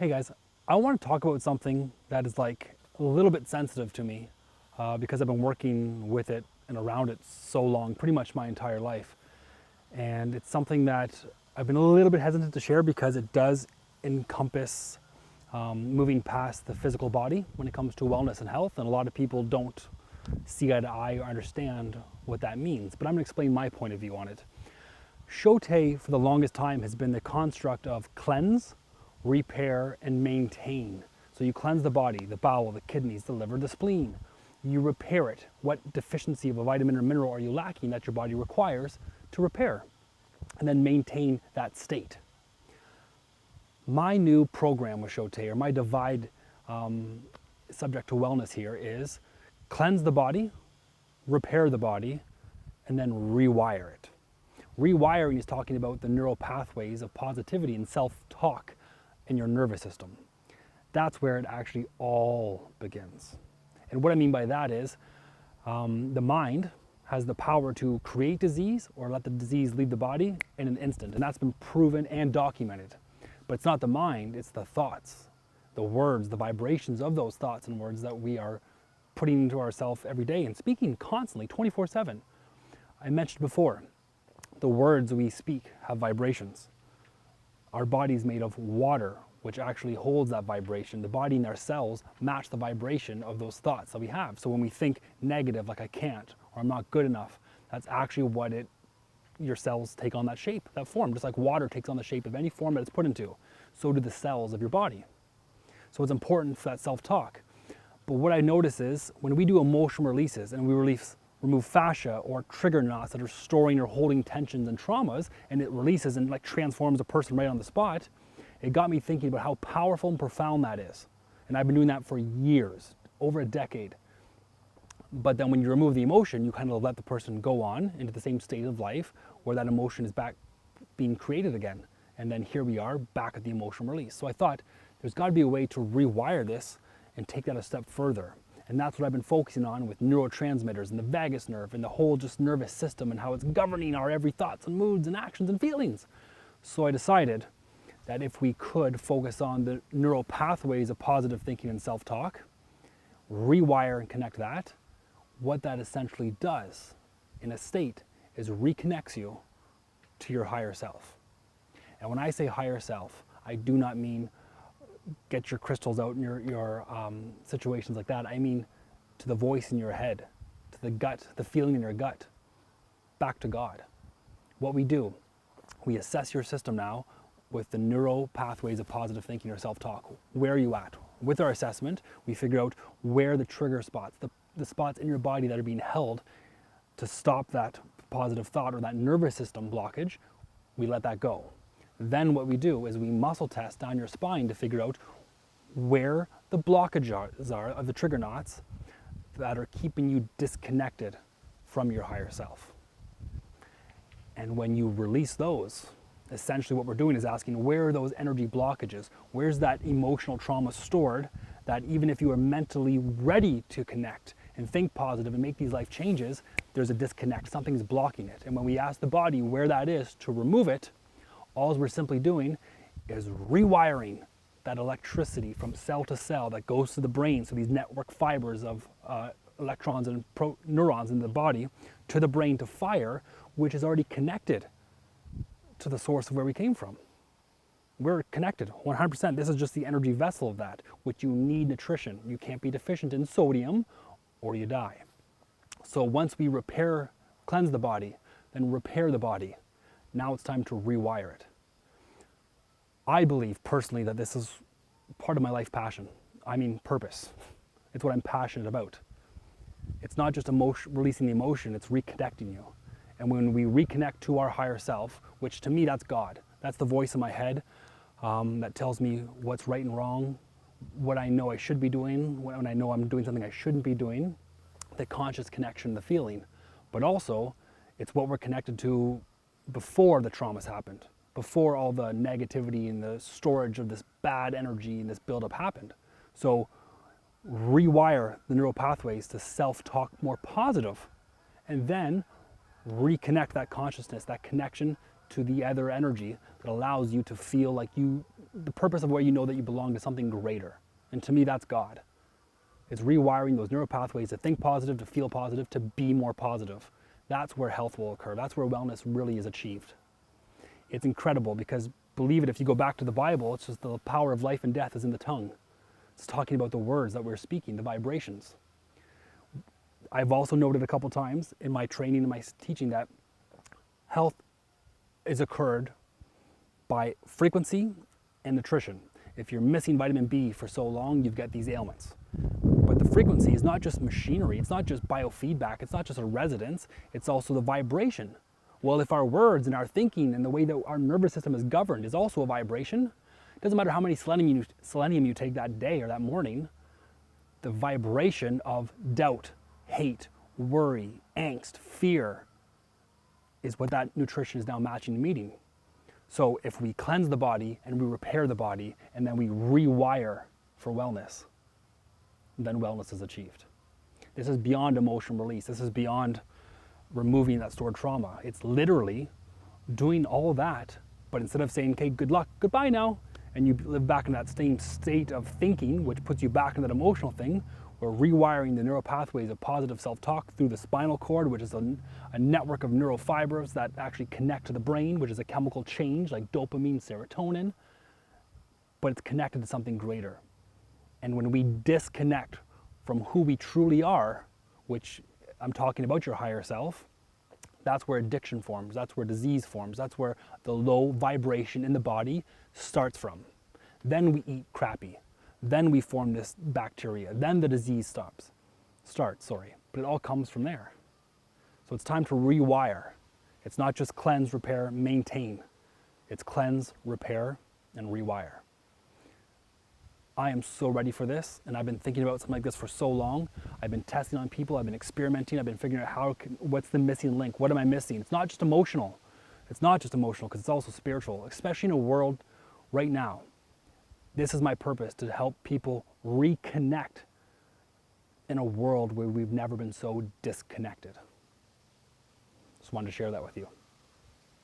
Hey guys, I want to talk about something that is like a little bit sensitive to me because I've been working with it and around it so long, pretty much my entire life. And it's something that I've been a little bit hesitant to share because it does encompass moving past the physical body when it comes to wellness and health. And a lot of people don't see eye to eye or understand what that means. But I'm going to explain my point of view on it. Sho-Tai for the longest time has been the construct of cleanse, repair, and maintain. So you cleanse the body, the bowel, the kidneys, the liver, the spleen. You repair it. What deficiency of a vitamin or mineral are you lacking that your body requires to repair? And then maintain that state. My new program with Sho-Tai, or my divide subject to wellness here, is cleanse the body, repair the body, and then rewire it. Rewiring is talking about the neural pathways of positivity and self-talk in your nervous system. That's where it actually all begins. And what I mean by that is the mind has the power to create disease or let the disease leave the body in an instant. And that's been proven and documented. But it's not the mind, it's the thoughts, the words, the vibrations of those thoughts and words that we are putting into ourselves every day and speaking constantly, 24/7. I mentioned before, the words we speak have vibrations. Our body's made of water, which actually holds that vibration. The body and our cells match the vibration of those thoughts that we have. So when we think negative, like I can't, or I'm not good enough, that's actually what your cells take on that shape, that form, just like water takes on the shape of any form that it's put into. So do the cells of your body. So it's important for that self-talk. But what I notice is when we do emotional releases and we remove fascia or trigger knots that are storing or holding tensions and traumas, and it releases and like transforms a person right on the spot, it got me thinking about how powerful and profound that is. And I've been doing that for years, over a decade. But then when you remove the emotion, you kind of let the person go on into the same state of life where that emotion is back being created again. And then here we are back at the emotional release. So I thought there's got to be a way to rewire this and take that a step further. And that's what I've been focusing on with neurotransmitters and the vagus nerve and the whole just nervous system and how it's governing our every thoughts and moods and actions and feelings. So I decided that if we could focus on the neural pathways of positive thinking and self-talk, rewire and connect that, what that essentially does in a state is reconnects you to your higher self. And when I say higher self, I do not mean get your crystals out in your situations like that. I mean to the voice in your head, to the gut, the feeling in your gut, back to God. What we do, we assess your system now with the neural pathways of positive thinking or self-talk. Where are you at? With our assessment, we figure out where the trigger spots, the spots in your body that are being held to stop that positive thought or that nervous system blockage, we let that go. Then what we do is we muscle test down your spine to figure out where the blockages are of the trigger knots that are keeping you disconnected from your higher self. And when you release those, essentially what we're doing is asking where are those energy blockages? Where's that emotional trauma stored that even if you are mentally ready to connect and think positive and make these life changes, there's a disconnect, something's blocking it. And when we ask the body where that is to remove it, all we're simply doing is rewiring that electricity from cell to cell that goes to the brain, so these network fibers of electrons and neurons in the body, to the brain to fire, which is already connected to the source of where we came from. We're connected 100%. This is just the energy vessel of that, which you need nutrition. You can't be deficient in sodium or you die. So once we cleanse the body, then repair the body, now it's time to rewire it. I believe personally that this is part of my life passion. I mean purpose. It's what I'm passionate about. It's not just releasing the emotion, it's reconnecting you. And when we reconnect to our higher self, which to me that's God, that's the voice in my head that tells me what's right and wrong, what I know I should be doing, when I know I'm doing something I shouldn't be doing, the conscious connection, the feeling. But also, it's what we're connected to before the traumas happened, before all the negativity and the storage of this bad energy and this buildup happened. So rewire the neural pathways to self-talk more positive, and then reconnect that consciousness, that connection to the other energy that allows you to feel like you the purpose of where you know that you belong to something greater. And to me, that's God. It's rewiring those neural pathways to think positive, to feel positive, to be more positive. That's where health will occur. That's where wellness really is achieved. It's incredible because, believe it, if you go back to the Bible, it's just the power of life and death is in the tongue. It's talking about the words that we're speaking, the vibrations. I've also noted a couple times in my training and my teaching that health is occurred by frequency and nutrition. If you're missing vitamin B for so long, you've got these ailments. But the frequency is not just machinery, it's not just biofeedback, it's not just a resonance, it's also the vibration. Well, if our words and our thinking and the way that our nervous system is governed is also a vibration, it doesn't matter how many selenium you take that day or that morning, the vibration of doubt, hate, worry, angst, fear is what that nutrition is now matching and meeting. So if we cleanse the body and we repair the body and then we rewire for wellness, then wellness is achieved. This is beyond emotional release. This is beyond removing that stored trauma. It's literally doing all that, but instead of saying, okay, good luck, goodbye now, and you live back in that same state of thinking, which puts you back in that emotional thing, we're rewiring the neural pathways of positive self-talk through the spinal cord, which is a network of neural fibers that actually connect to the brain, which is a chemical change like dopamine, serotonin, but it's connected to something greater. And when we disconnect from who we truly are, which I'm talking about your higher self, that's where addiction forms, that's where disease forms, that's where the low vibration in the body starts from. Then we eat crappy. Then we form this bacteria. Then the disease starts, but it all comes from there. So it's time to rewire. It's not just cleanse, repair, maintain. It's cleanse, repair, and rewire. I am so ready for this, and I've been thinking about something like this for so long. I've been testing on people, I've been experimenting, I've been figuring out what's the missing link, what am I missing? It's not just emotional. It's not just emotional because it's also spiritual, especially in a world right now. This is my purpose, to help people reconnect in a world where we've never been so disconnected. Just wanted to share that with you.